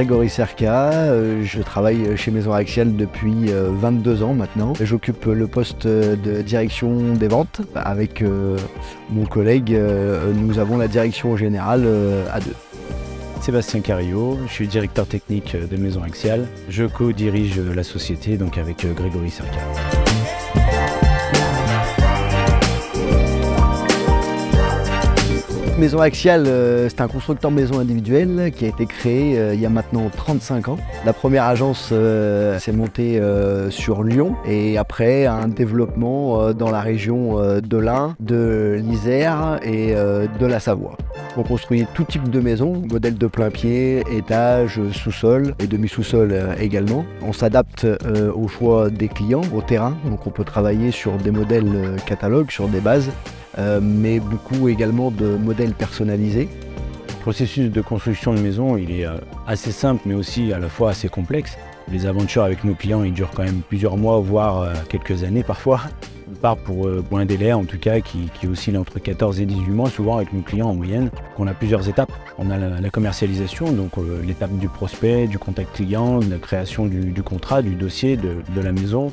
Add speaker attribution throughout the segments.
Speaker 1: Grégory Cerca, je travaille chez Maison Axial depuis 22 ans maintenant. J'occupe le poste de direction des ventes. Avec mon collègue, nous avons la direction générale à deux.
Speaker 2: Sébastien Carillo, je suis directeur technique de Maison Axial. Je co-dirige la société donc avec Grégory Cerca.
Speaker 1: Maison Axial, c'est un constructeur de maisons individuelles qui a été créé il y a maintenant 35 ans. La première agence s'est montée sur Lyon et après un développement dans la région de l'Ain, de l'Isère et de la Savoie. On construit tout type de maisons, modèles de plein pied, étage, sous-sol et demi-sous-sol également. On s'adapte au choix des clients, au terrain, donc on peut travailler sur des modèles catalogues, sur des bases. Mais beaucoup également de modèles personnalisés.
Speaker 2: Le processus de construction de maison, il est assez simple mais aussi à la fois assez complexe. Les aventures avec nos clients, ils durent quand même plusieurs mois, voire quelques années parfois. On part pour un délai en tout cas qui oscille entre 14 et 18 mois, souvent avec nos clients en moyenne. On a plusieurs étapes. On a la commercialisation, donc l'étape du prospect, du contact client, de la création du contrat, du dossier, de la maison.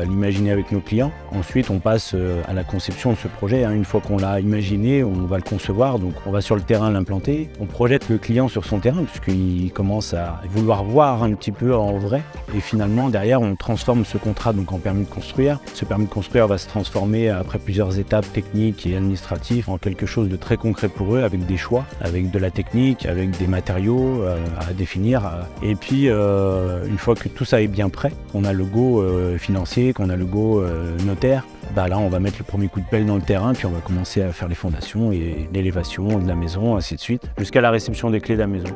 Speaker 2: L'imaginer avec nos clients. Ensuite, on passe à la conception de ce projet. Une fois qu'on l'a imaginé, on va le concevoir. Donc, on va sur le terrain l'implanter. On projette le client sur son terrain puisqu'il commence à vouloir voir un petit peu en vrai. Et finalement, derrière, on transforme ce contrat donc en permis de construire. Ce permis de construire va se transformer après plusieurs étapes techniques et administratives en quelque chose de très concret pour eux, avec des choix, avec de la technique, avec des matériaux à définir. Et puis, une fois que tout ça est bien prêt, on a le go financier, qu'on a le go notaire, là on va mettre le premier coup de pelle dans le terrain, puis on va commencer à faire les fondations et l'élévation de la maison, ainsi de suite, jusqu'à la réception des clés de la maison.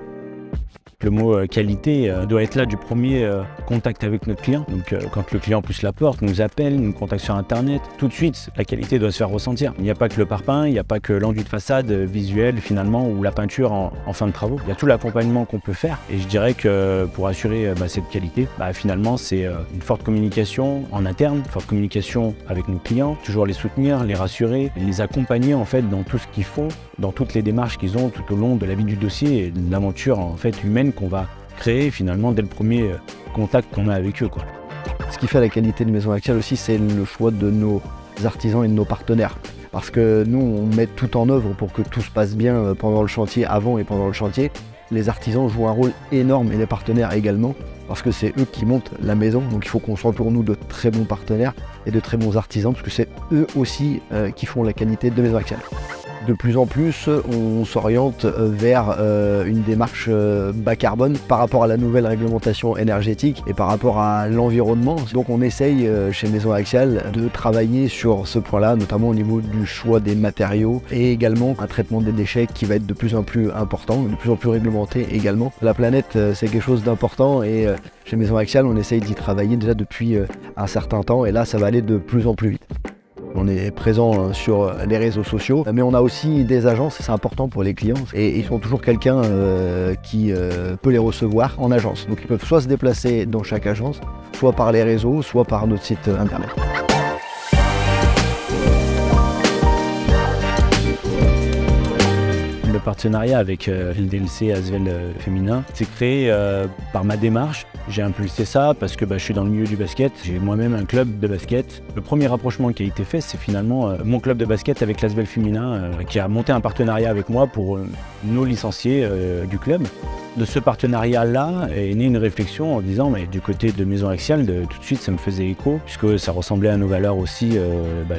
Speaker 2: Le mot qualité doit être là du premier contact avec notre client. Donc quand le client pousse la porte, nous appelle, nous contacte sur internet, tout de suite la qualité doit se faire ressentir. Il n'y a pas que le parpaing, il n'y a pas que l'enduit de façade visuel finalement ou la peinture en fin de travaux. Il y a tout l'accompagnement qu'on peut faire et je dirais que pour assurer cette qualité, finalement c'est une forte communication en interne, une forte communication avec nos clients, toujours les soutenir, les rassurer, les accompagner en fait dans tout ce qu'ils font, dans toutes les démarches qu'ils ont tout au long de la vie du dossier et de l'aventure en fait humaine qu'on va créer finalement dès le premier contact qu'on a avec eux, quoi.
Speaker 1: Ce qui fait la qualité de Maison Axial aussi, c'est le choix de nos artisans et de nos partenaires. Parce que nous, on met tout en œuvre pour que tout se passe bien pendant le chantier, avant et pendant le chantier. Les artisans jouent un rôle énorme et les partenaires également, parce que c'est eux qui montent la maison. Donc il faut qu'on soit pour nous de très bons partenaires et de très bons artisans, parce que c'est eux aussi qui font la qualité de Maison Axial. De plus en plus, on s'oriente vers une démarche bas carbone par rapport à la nouvelle réglementation énergétique et par rapport à l'environnement. Donc on essaye chez Maison Axial de travailler sur ce point-là, notamment au niveau du choix des matériaux et également un traitement des déchets qui va être de plus en plus important, de plus en plus réglementé également. La planète, c'est quelque chose d'important et chez Maison Axial, on essaye d'y travailler déjà depuis un certain temps et là, ça va aller de plus en plus vite. On est présent sur les réseaux sociaux, mais on a aussi des agences, c'est important pour les clients, et ils sont toujours quelqu'un qui peut les recevoir en agence. Donc ils peuvent soit se déplacer dans chaque agence, soit par les réseaux, soit par notre site internet.
Speaker 2: Le partenariat avec LDLC Asvel Féminin s'est créé par ma démarche. J'ai impulsé ça parce que je suis dans le milieu du basket, j'ai moi-même un club de basket. Le premier rapprochement qui a été fait, c'est finalement mon club de basket avec l'Asvel Féminin qui a monté un partenariat avec moi pour nos licenciés du club. De ce partenariat-là est née une réflexion en disant, mais du côté de Maison Axial, tout de suite ça me faisait écho, puisque ça ressemblait à nos valeurs aussi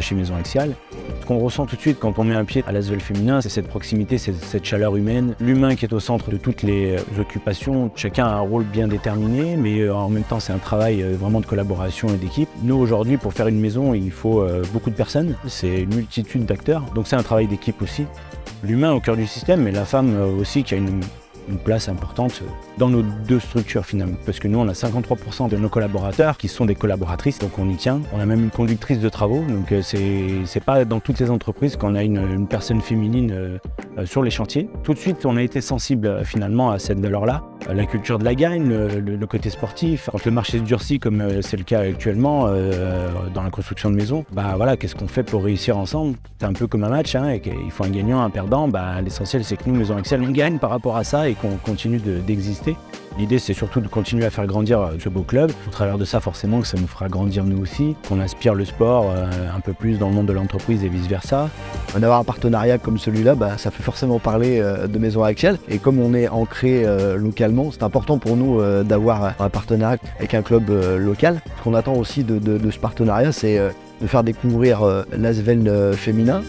Speaker 2: chez Maison Axial. Ce qu'on ressent tout de suite quand on met un pied à l'Asvel Féminin, c'est cette proximité, c'est cette chaleur humaine, l'humain qui est au centre de toutes les occupations. Chacun a un rôle bien déterminé, mais en même temps c'est un travail vraiment de collaboration et d'équipe. Nous aujourd'hui, pour faire une maison, il faut beaucoup de personnes, c'est une multitude d'acteurs, donc c'est un travail d'équipe aussi. L'humain au cœur du système, mais la femme aussi qui a une place importante dans nos deux structures finalement. Parce que nous, on a 53% de nos collaborateurs qui sont des collaboratrices, donc on y tient. On a même une conductrice de travaux, donc c'est pas dans toutes les entreprises qu'on a une personne féminine sur les chantiers. Tout de suite, on a été sensible finalement à cette valeur-là. La culture de la gagne, le côté sportif. Quand le marché se durcit, comme c'est le cas actuellement dans la construction de maisons, voilà, qu'est-ce qu'on fait pour réussir ensemble? C'est un peu comme un match, et il faut un gagnant, un perdant. L'essentiel, c'est que nous, Maison Axial, on gagne par rapport à ça et qu'on continue d'exister. L'idée, c'est surtout de continuer à faire grandir ce beau club. Au travers de ça, forcément, que ça nous fera grandir nous aussi, qu'on inspire le sport un peu plus dans le monde de l'entreprise et vice-versa.
Speaker 1: D'avoir un partenariat comme celui-là, ça fait forcément parler de Maison Actuelle. Et comme on est ancré localement, c'est important pour nous d'avoir un partenariat avec un club local. Ce qu'on attend aussi de ce partenariat, c'est de faire découvrir l'Asvel féminin.